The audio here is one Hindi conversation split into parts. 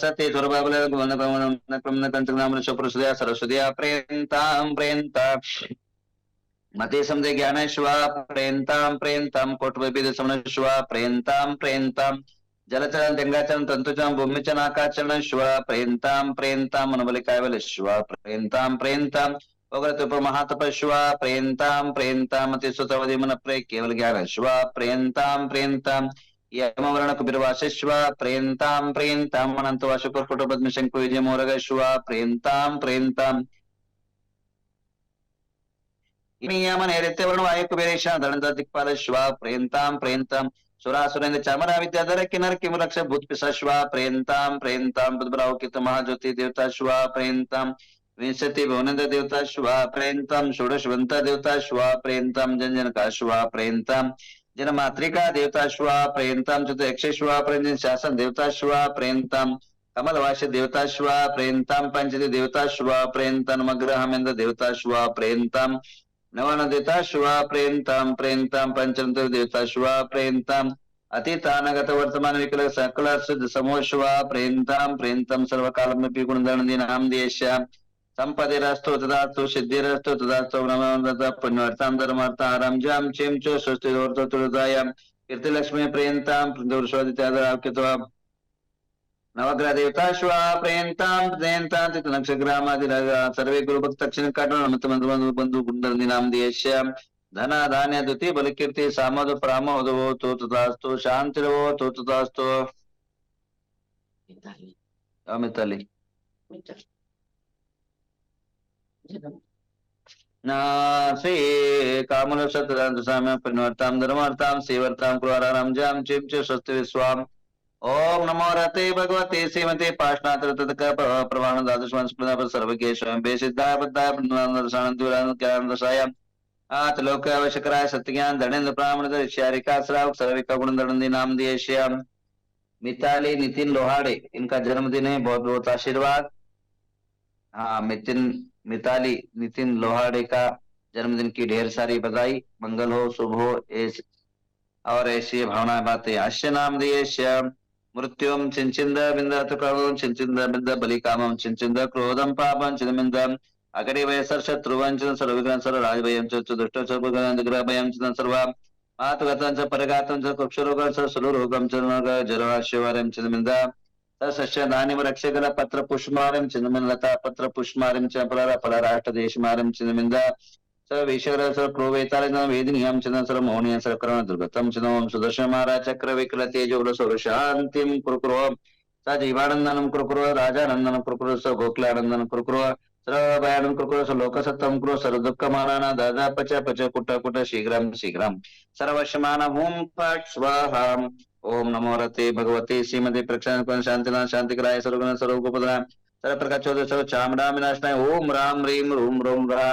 सती सरस्वत्या सरस्वत्या प्रेन्तां प्रेन्ता मते समदे ज्ञानेश्वा प्रेन्तां प्रेन्तां कोटविद समनश्वा प्रेन्तां प्रेन्तां जलचरण गंगाचरण तंतुचरण भूमिचरण आकाशचरण श्वा प्रेन्तां प्रेन्तां मनबलिकायवलश्वा प्रेन्तां प्रेन्तां उग्रतप महातपश्वा प्रेन्तां प्रेन्तां मते सुतवदि मन प्रे केवल ज्ञान श्वा प्रेन्तां प्रेन्तां यमवर्ण कुबिरवासिश्वा प्रेन्तां प्रेन्तां अनंतवाशुकुट पद्म शंकु विजय मोरगश्वा प्रेन्तां प्रेन्तां नैऋत्यवर्ण वायु कुबेरेश धनंद दिक्पाल श्वा प्रेन्तां प्रेन्तां सुरासुरेन्द्र चामरा विद्याधर किन्नर किमलक्ष भूत पिशाश्वा प्रेन्तां प्रेन्तां बुधब्राव कित महाज्योति देवता श्वा प्रेन्तां विंशति भुवनेन्द्र देवता श्वा प्रेन्तां षोडशवंत देवता श्वा प्रेन्तां जनजनका श्वा प्रेन्तां जन मातृका देवता श्वा प्रेन्तां चतुर्यक्षेश्वा प्रेन्तां शासन देवता श्वा प्रेन्तां कमलवास देवता श्वा प्रेन्तां पंचति देवता श्वा प्रेन्तां मग्रहमेन्द्र देवता श्वा प्रेन्तां नवन देवता श्वा प्रेन्तां प्रेन्तां पंचतंत्र देवता श्वा प्रेन्तां अतीतानगत वर्तमान विकल सकल सिद्ध समूह श्वा प्रेन्तां प्रेन्तां सर्वकालमपि गुणधर्मदीनां देश्या संपदिरस्तु तदास्तु सिद्धिरस्तु तदास्तु नमः पुण्यर्थां धर्मार्थां रमजां चिं च स्वस्तिर्होतु तुलदायां कीर्तिलक्ष्मी प्रेन्तां प्रदोषवादित्यादराकित्वा नवग्रह देवता श्वा प्रेन्तां प्रेन्तां तिथनक्षग्रामादि सर्वे गुरुभक्त दक्षिण काटन बंधु गुणधर्मदीनां देश्य धन धान्य द्वितीय बल कीर्ति सामद प्रामोद होतु तदास्तु शांतिर्होतु तदास्तु मिताली श्री कामल सतदांत साम्य परिवर्तां धर्मार्थां सेवर्तां कुराराम जाम चिम च स्वस्ति विश्वाम ओम नमो रते भगवते श्रीमते पाशनाथ ततक प्रमाण दादुष्मान स्मृता पर सर्वज्ञ स्वयं बेसिद्धाय बद्धाय प्रणाम दुरान ज्ञान दशाय आत लोक आवश्यकराय सत्यज्ञान धनेन्द्र ब्राह्मण दर्श्यारिका श्रावक सर्विका गुण धनंदी नाम दिएश्याम मिताली नितिन लोहाड़े इनका जन्मदिन है बहुत बहुत आशीर्वाद। हाँ मिताली नितिन लोहाड़े का जन्मदिन की ढेर सारी बधाई मंगल हो शुभ हो और ऐसी भावना बातें अश्य नाम दिए मृत्युम चिंचिंद बिंद क्रोधम चिंचिंद बिंद बलिकामम चिंचिंद क्रोधम पापम चिंबिंद अगड़ी वयसर शत्रुवं चिंतन सर्वविघ्न सर्व राजभयं च दुष्ट सर्वग्रह भयं चिंतन सर्व मातुगतं च परगातं च कुक्षरोगं च सुलरोगं च जराश्यवारं चिंतमिंद सस्य धान्यम रक्षकल पत्र पुष्पमारं चिंतमिंद लता पत्र पुष्पमारं च फलराष्ट्र देशमारं चिंतमिंद विशर क्रोवेताल वेदिनियम चिंतन सर्व मोहनीय सर्वकरण दुर्गतम चिंतम सुदर्शन महाराज चक्र विकल तेजोल सर्व शांतिम कुरुकुरो स जीवानंदनम कुरुकुरो राजानंदनम कुरुकुरो स गोकुलानंदनम कुरुकुरो सर्वभयानंदम कुरुकुरो स लोकसत्तम कुरो सर्व दुःखमानाना दादा पच पच कुट कुट शीघ्रम शीघ्रम सर्वशमान हुम फट स्वाहा। ओम नमो रते भगवते श्रीमते प्रक्षाण शांतिनाथ शांतिकराय सर्वगुण सर्वगोपदना सर्व प्रकाश चौदह सर्व चामड़ा विनाशनाय ओम राम ह्रीम रूम रोम रा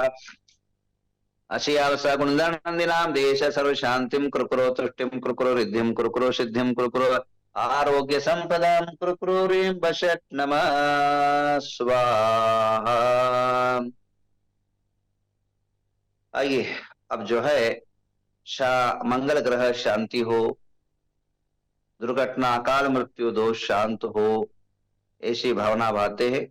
अशियावसा गुणधर्मदीनां देश सर्व शांतिम कुरुकुरो तुष्टिम कुरुकुरो रिद्धिम कुरुकुरो सिद्धिम कुरुकुरो आरोग्य संपदां कुरुकुरो ह्रीं वशट नमः स्वाहा। आइए अब जो है मंगल ग्रह शांति हो, दुर्घटना अकाल मृत्यु दोष शांत हो, ऐसी भावना भाते हैं।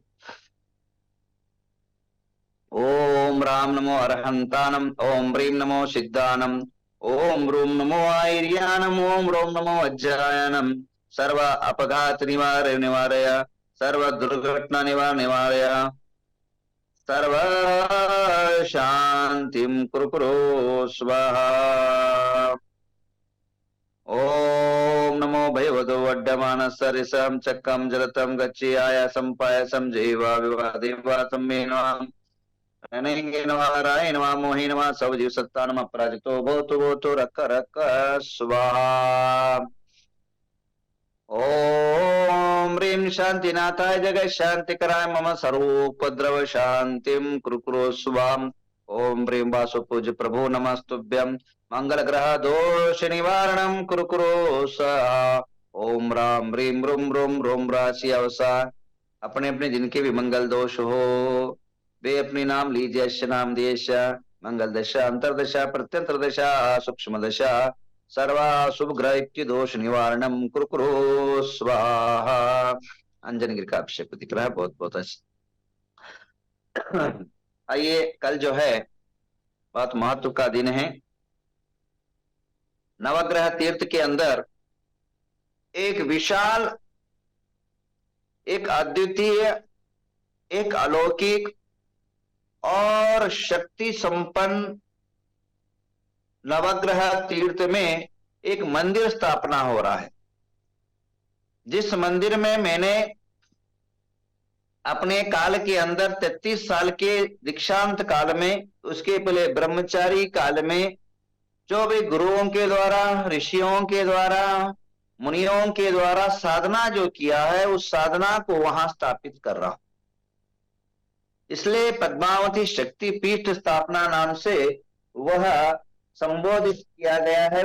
ओम राम नमो अरहंतानम ओम ह्रीं नमो सिद्धानम ओम रूम नमो आयर्यानम ओम रोम नमो वज्रायनम सर्व अपघात निवारय सर्व दुर्घटना निवारय सर्व शांतिम कुरुकुरो स्वाहा। ओम नमो भयवदो वड्डमान सरिसम चक्कम जलतम गच्छि आयासम पायसम जैवा विवादेवासम मेनवाम ननेंगे नमः राय नमः मोहि नमः सब जीव सत्ता नमः अपराजितो भूतो रक्क रक्क स्वाहा। ओम ह्रीं शांतिनाथाय जगत शांतिकराय मम सर्वोपद्रव शांतिम कुरुकुरो स्वाम। ओम ह्रीं वासु पूज्य प्रभु नमस्तुभ्यं मंगल ग्रह दोष निवारणम कुरुकुरो स्वाहा। ओम राम ह्रीं रूम रोम रोम राशि अवसा अपने अपने जिनके भी मंगल दोष हो वे अपने नाम लीजिए। अश्य नाम देश मंगल दशा अंतरदशा प्रत्यंतर दशा सूक्ष्म दशा सर्वा शुभ ग्रह दोष निवारणम कुरुकुरो स्वाहा। अंजनगिरी का अभिषेक दिख रहा है, बहुत बहुत अच्छा। आइए, कल जो है बहुत महत्व का दिन है। नवग्रह तीर्थ के अंदर एक विशाल, एक अद्वितीय, एक अलौकिक और शक्ति संपन्न नवग्रह तीर्थ में एक मंदिर स्थापना हो रहा है। जिस मंदिर में मैंने अपने काल के अंदर 33 साल के दीक्षांत काल में, उसके पहले ब्रह्मचारी काल में, जो भी गुरुओं के द्वारा, ऋषियों के द्वारा, मुनियों के द्वारा साधना जो किया है, उस साधना को वहां स्थापित कर रहा हूं। इसलिए पद्मावती शक्ति पीठ स्थापना नाम से वह संबोधित किया गया है।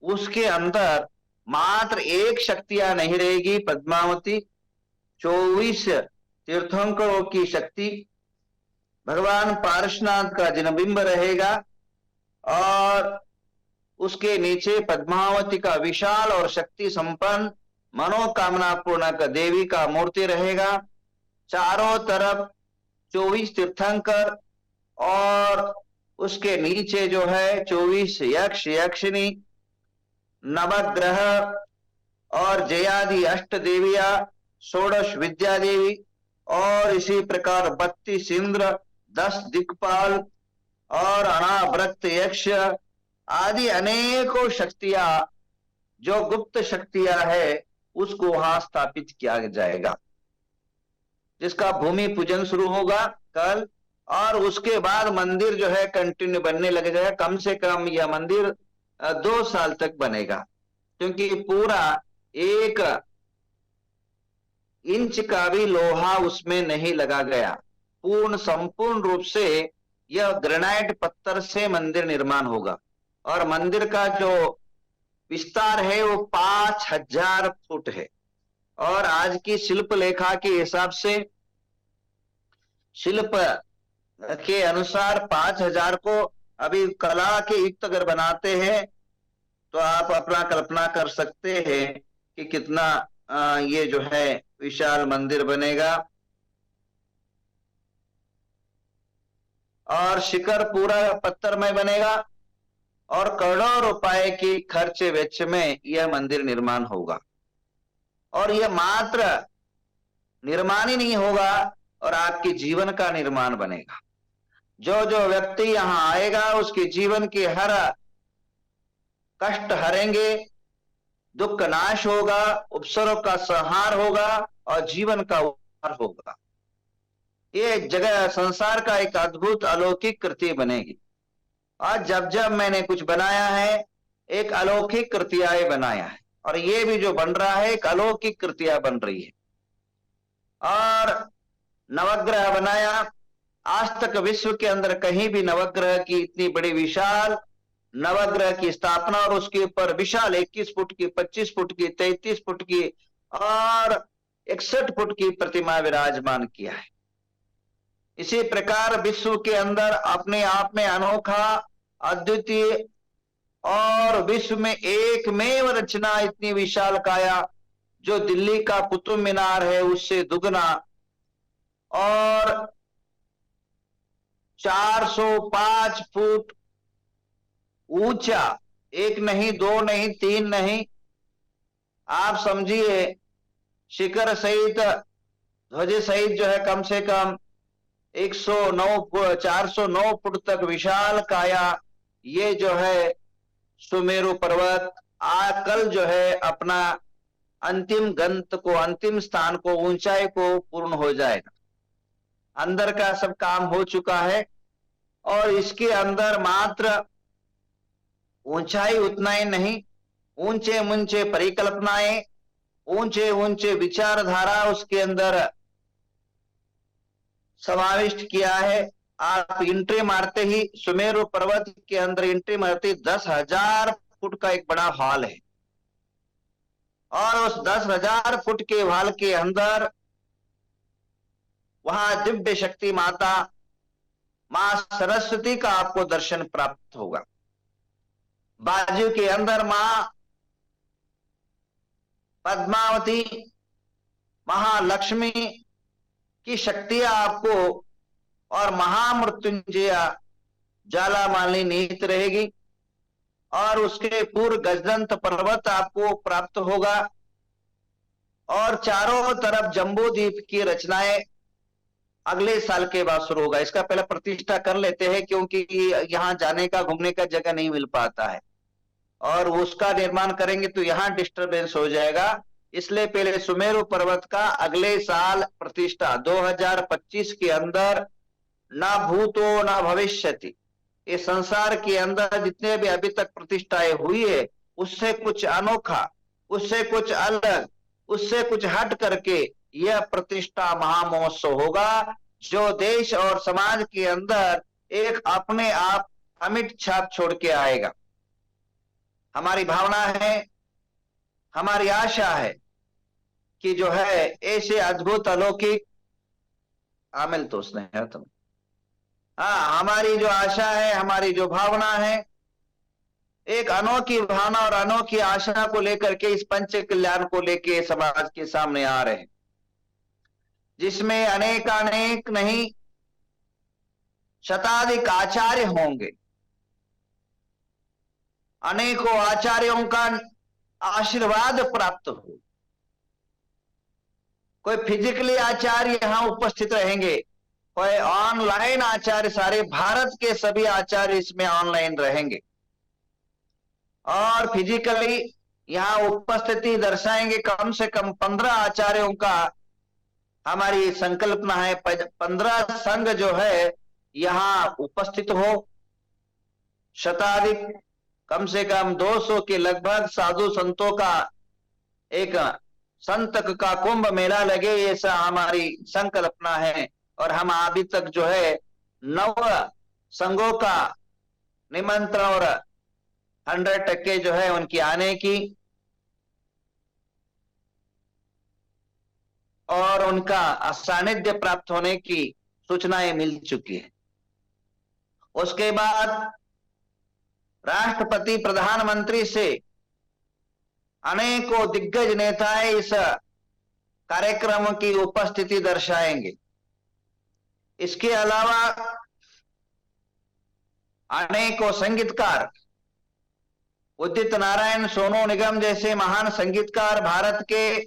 उसके अंदर मात्र एक शक्तियां नहीं रहेगी, पद्मावती 24 तीर्थंकरों की शक्ति, भगवान पार्श्वनाथ का जिनबिंब रहेगा और उसके नीचे पद्मावती का विशाल और शक्ति संपन्न मनोकामना पूर्णक देवी का मूर्ति रहेगा। चारों तरफ 24 तीर्थंकर और उसके नीचे जो है 24 यक्ष यक्षिणी, नवग्रह और जयादि अष्ट देविया, षोडश विद्या देवी और इसी प्रकार 32 इंद्र, 10 दिक्पाल और अनावृत यक्ष आदि अनेकों शक्तियां, जो गुप्त शक्तियां है, उसको वहां स्थापित किया जाएगा, जिसका भूमि पूजन शुरू होगा कल। और उसके बाद मंदिर जो है कंटिन्यू बनने लग जाएगा। कम से कम यह मंदिर 2 साल तक बनेगा, क्योंकि पूरा 1 इंच का भी लोहा उसमें नहीं लगा गया। संपूर्ण रूप से यह ग्रेनाइट पत्थर से मंदिर निर्माण होगा। और मंदिर का जो विस्तार है वो 5000 फुट है। और आज की शिल्प लेखा के हिसाब से, शिल्प के अनुसार 5000 को अभी कला के युक्त अगर बनाते हैं तो आप अपना कल्पना कर सकते हैं कि कितना ये जो है विशाल मंदिर बनेगा। और शिखर पूरा पत्थरमय बनेगा और करोड़ों रुपए की खर्च वेच में यह मंदिर निर्माण होगा। और यह मात्र निर्माण ही नहीं होगा, और आपके जीवन का निर्माण बनेगा। जो जो व्यक्ति यहां आएगा उसके जीवन के हर कष्ट हरेंगे, दुख नाश होगा, उपसरों का संहार होगा और जीवन का उद्धार होगा। ये जगह संसार का एक अद्भुत अलौकिक कृति बनेगी। आज जब जब मैंने कुछ बनाया है, एक अलौकिक कृतियां बनाया है, और ये भी जो बन रहा है एक अलौकिक कृतियां बन रही है। और नवग्रह बनाया, आज तक विश्व के अंदर कहीं भी नवग्रह की इतनी बड़ी विशाल नवग्रह की स्थापना और उसके ऊपर विशाल 21 फुट की, 25 फुट की, 33 फुट की और 61 फुट की प्रतिमा विराजमान किया है। इसी प्रकार विश्व के अंदर अपने आप में अनोखा, अद्वितीय और विश्व में एकमेव रचना इतनी विशाल काया, जो दिल्ली का कुतुब मीनार है उससे दुगना और 405 फुट ऊंचा, 1 नहीं, 2 नहीं, 3 नहीं, आप समझिए शिखर सहित, ध्वज सहित जो है कम से कम 409 फुट तक विशाल काया, ये जो है सुमेरु पर्वत कल जो है अपना अंतिम गंत को, अंतिम स्थान को, ऊंचाई को पूर्ण हो जाएगा। अंदर का सब काम हो चुका है और इसके अंदर मात्र ऊंचाई उतना ही नहीं, ऊंचे ऊंचे परिकल्पनाएं, ऊंचे ऊंचे विचारधारा उसके अंदर समाविष्ट किया है। आप एंट्री मारते ही सुमेरु पर्वत के अंदर एंट्री मारते 10,000 फुट का एक बड़ा हॉल है, और उस 10,000 फुट के हॉल के अंदर वहां दिव्य शक्ति माता मां सरस्वती का आपको दर्शन प्राप्त होगा। बाजू के अंदर मां पद्मावती, महालक्ष्मी की शक्तियां आपको और महामृत्युंजय ज्वालामालिनी नीत रहेगी, और उसके पूर्व गजदंत पर्वत आपको प्राप्त होगा, और चारों तरफ जम्बू द्वीप की रचनाएं अगले साल के बाद शुरू होगा। इसका पहले प्रतिष्ठा कर लेते हैं, क्योंकि यहाँ जाने का घूमने का जगह नहीं मिल पाता है, और उसका निर्माण करेंगे तो यहाँ डिस्टरबेंस हो जाएगा। इसलिए पहले सुमेरु पर्वत का अगले साल प्रतिष्ठा 2025 के अंदर, ना भूतो ना भविष्यति, इस संसार के अंदर जितने भी अभी तक प्रतिष्ठाएं हुई है उससे कुछ अनोखा, उससे कुछ अलग, उससे कुछ हट करके यह प्रतिष्ठा महामहोत्सव होगा, जो देश और समाज के अंदर एक अपने आप अमिट छाप छोड़ के आएगा। हमारी भावना है, हमारी आशा है कि जो है ऐसे अद्भुत अलौकिक आमिल तो उसने है तुम, हाँ, हमारी जो आशा है, हमारी जो भावना है, एक अनोखी भावना और अनोखी आशा को लेकर के इस पंच कल्याण को लेके समाज के सामने आ रहे हैं, जिसमें अनेक नहीं शताधिक आचार्य होंगे। अनेकों आचार्यों का आशीर्वाद प्राप्त हो। कोई फिजिकली आचार्य यहां उपस्थित रहेंगे, कोई ऑनलाइन आचार्य, सारे भारत के सभी आचार्य इसमें ऑनलाइन रहेंगे, और फिजिकली यहां उपस्थिति दर्शाएंगे कम से कम 15 आचार्यों का। हमारी संकल्पना है 15 संघ जो है यहां उपस्थित हो, शताधिक कम से कम 200 के लगभग साधु संतों का एक संत का कुंभ मेला लगे, ऐसा हमारी संकल्पना है। और हम अभी तक जो है 9 संघों का निमंत्रण और 100% जो है उनकी आने की और उनका सानिध्य प्राप्त होने की सूचनाएं मिल चुकी है। उसके बाद राष्ट्रपति प्रधानमंत्री से अनेकों दिग्गज नेताएं इस कार्यक्रम की उपस्थिति दर्शाएंगे। इसके अलावा अनेकों संगीतकार, उदित नारायण, सोनू निगम जैसे महान संगीतकार, भारत के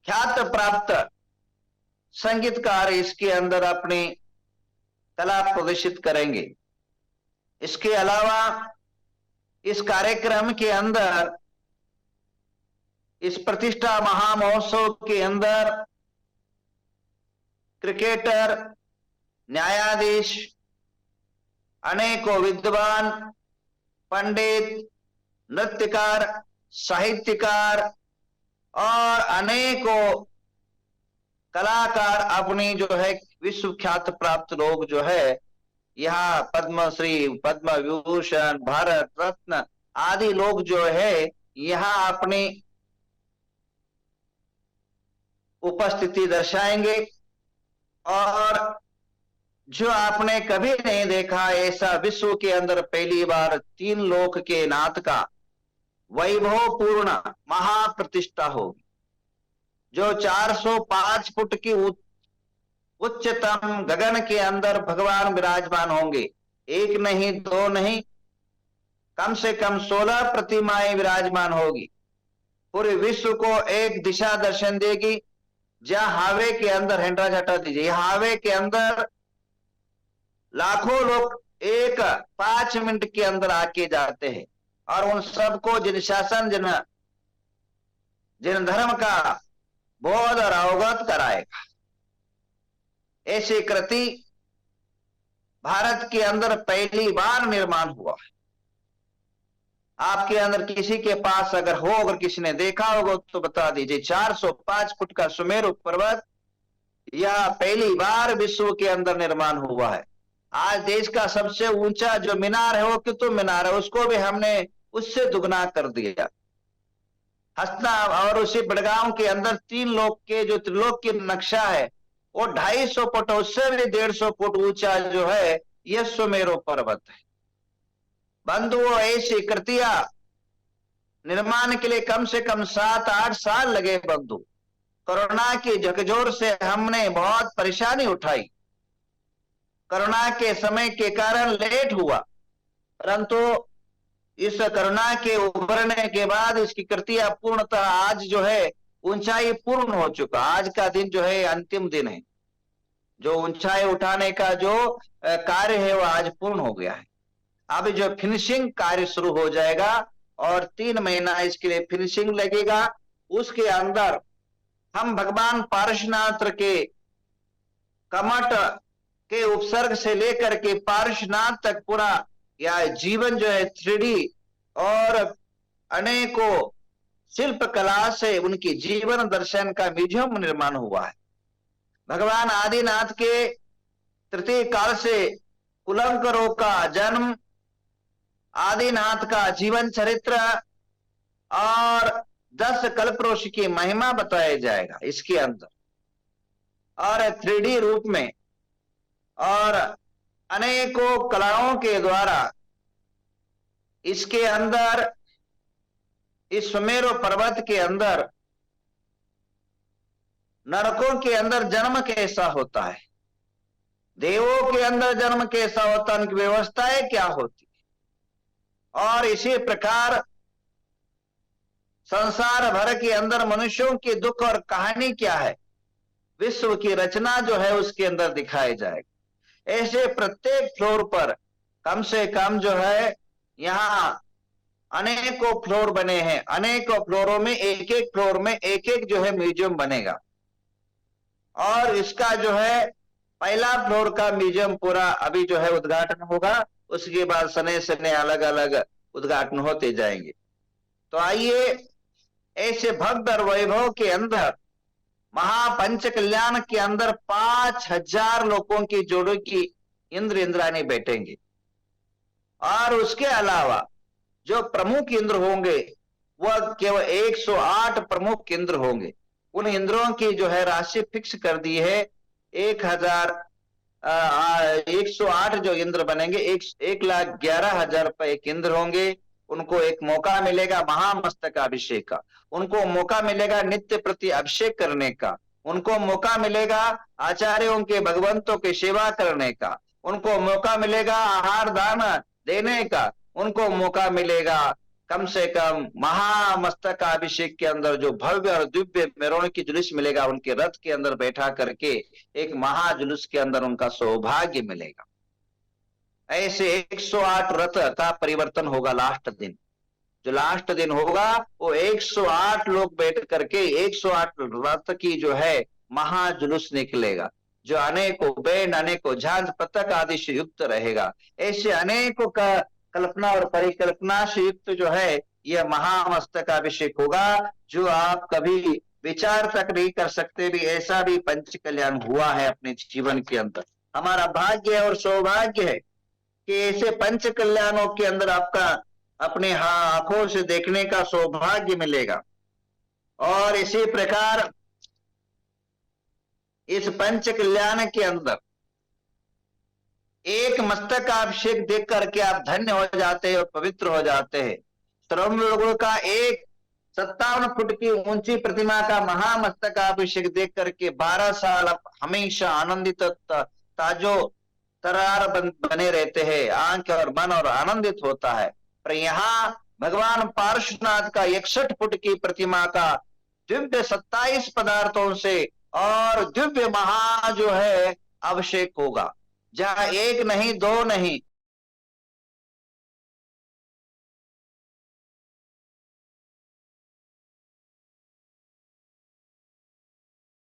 ख्यात प्राप्त संगीतकार इसके अंदर अपनी कला प्रदर्शित करेंगे। इसके अलावा इस कार्यक्रम के अंदर, इस प्रतिष्ठा महामहोत्सव के अंदर क्रिकेटर, न्यायाधीश, अनेकों विद्वान, पंडित, नृत्यकार, साहित्यकार और अनेकों कलाकार, अपनी जो है विश्व ख्यात प्राप्त लोग जो है यहाँ पद्मश्री, पद्म विभूषण, भारत रत्न आदि लोग जो है यहाँ अपनी उपस्थिति दर्शाएंगे। और जो आपने कभी नहीं देखा ऐसा विश्व के अंदर पहली बार 3 लोक के नाथ का वैभवपूर्ण महाप्रतिष्ठा होगी, जो 405 फुट की उच्चतम गगन के अंदर भगवान विराजमान होंगे। एक नहीं, 2 नहीं, कम से कम 16 प्रतिमाएं विराजमान होगी। पूरे विश्व को एक दिशा दर्शन देगी। जहां हाईवे के अंदर, हैंडराज हटा दीजिए, हाईवे के अंदर लाखों लोग एक 5 मिनट के अंदर आके जाते हैं, और उन सबको जिन शासन, जिन धर्म का बोध और अवगत कराएगा। ऐसी कृति भारत के अंदर पहली बार निर्माण हुआ है। आपके अंदर किसी के पास अगर हो, अगर किसी ने देखा होगा तो बता दीजिए। 405 फुट का सुमेरु पर्वत यह पहली बार विश्व के अंदर निर्माण हुआ है। आज देश का सबसे ऊंचा जो मीनार है वो कुतुब मीनार है, उसको भी हमने उससे दुगना कर दिया। हस्ता और उसी बड़गांव के अंदर 3 लोक के जो त्रिलोक की नक्शा है वो 250 फुट, उससे भी 150 फुट ऊंचा जो है यह सुमेरु पर्वत है। बंधुओं, ऐसी कृतियां निर्माण के लिए कम से कम 7-8 साल लगे बंधु। कोरोना की झकझोर से हमने बहुत परेशानी उठाई, कोरोना के समय के कारण लेट हुआ, परंतु इस कोरोना के उभरने के बाद इसकी कृतियां पूर्णतः आज जो है ऊंचाई पूर्ण हो चुका। आज का दिन जो है अंतिम दिन है, जो ऊंचाई उठाने का जो कार्य है वो आज पूर्ण हो गया है। अब जो फिनिशिंग कार्य शुरू हो जाएगा और 3 महीना इसके लिए फिनिशिंग लगेगा। उसके अंदर हम भगवान पार्श्वनाथ के कमट के उपसर्ग से लेकर के पार्श्वनाथ तक पूरा यह जीवन जो है 3D और अनेकों शिल्प कला से उनकी जीवन दर्शन का म्यूजियम निर्माण हुआ है। भगवान आदिनाथ के तृतीय काल से कुलंकरों का जन्म, आदिनाथ का जीवन चरित्र और 10 कल्पवृक्ष की महिमा बताया जाएगा इसके अंदर, और 3D रूप में और अनेकों कलाओं के द्वारा इसके अंदर, इस सुमेरु पर्वत के अंदर नरकों के अंदर जन्म कैसा होता है, देवों के अंदर जन्म कैसा होता है, उनकी व्यवस्थाएं क्या होती है, और इसी प्रकार संसार भर के अंदर मनुष्यों के दुख और कहानी क्या है, विश्व की रचना जो है उसके अंदर दिखाई जाएगा। ऐसे प्रत्येक फ्लोर पर कम से कम जो है यहाँ अनेकों फ्लोर बने हैं, अनेकों फ्लोरों में एक एक फ्लोर में एक एक जो है म्यूजियम बनेगा, और इसका जो है पहला फ्लोर का म्यूजियम पूरा अभी जो है उद्घाटन होगा, उसके बाद सने सने अलग अलग उद्घाटन होते जाएंगे। तो आइए ऐसे भव्य और वैभव के अंदर महापंच कल्याण के अंदर 5000 लोगों की जोड़ी की इंद्र इंद्राणी बैठेंगे, और उसके अलावा जो प्रमुख इंद्र होंगे वह केवल 108 प्रमुख इंद्र होंगे। उन इंद्रों की जो है राशि फिक्स कर दी है, 108 जो इंद्र बनेंगे 1,11,000 रुपए एक इंद्र होंगे। उनको एक मौका मिलेगा महामस्तकाभिषेक का, उनको मौका मिलेगा नित्य प्रति अभिषेक करने का, उनको मौका मिलेगा आचार्यों के भगवंतों की सेवा करने का, उनको मौका मिलेगा आहार दान देने का, उनको मौका मिलेगा कम से कम महामस्तकाभिषेक के अंदर जो भव्य और दिव्य मेरवणिक की जुलूस मिलेगा, उनके रथ के अंदर बैठा करके एक महाजुलूस के अंदर उनका सौभाग्य मिलेगा। ऐसे 108 रथ का परिवर्तन होगा लास्ट दिन। जो लास्ट दिन होगा वो 108 लोग बैठ करके 108 रथ की जो है महाजुलूस निकलेगा, जो अनेकों बैंड, अनेकों झांझ पतक आदि से युक्त रहेगा। ऐसे अनेकों का कल्पना और परिकल्पना से युक्त जो है यह महामस्तकाभिषेक होगा, जो आप कभी विचार तक नहीं कर सकते भी ऐसा भी पंच कल्याण हुआ है अपने जीवन के अंदर। हमारा भाग्य है और सौभाग्य है कि ऐसे पंच कल्याणों के अंदर आपका अपने आंखों से देखने का सौभाग्य मिलेगा। और इसी प्रकार इस पंच कल्याण के अंदर एक मस्तकाभिषेक देख करके आप धन्य हो जाते हैं और पवित्र हो जाते हैं। सर्वलोकों का एक 57 फुट की ऊंची प्रतिमा का महामस्तकाभिषेक देख करके 12 साल आप हमेशा आनंदित ताजो तरार बने रहते हैं, आंख और मन और आनंदित होता है। पर यहाँ भगवान पार्श्वनाथ का 61 फुट की प्रतिमा का दिव्य 27 पदार्थों से और दिव्य महा जो है अभिषेक होगा, जहां एक नहीं, दो नहीं,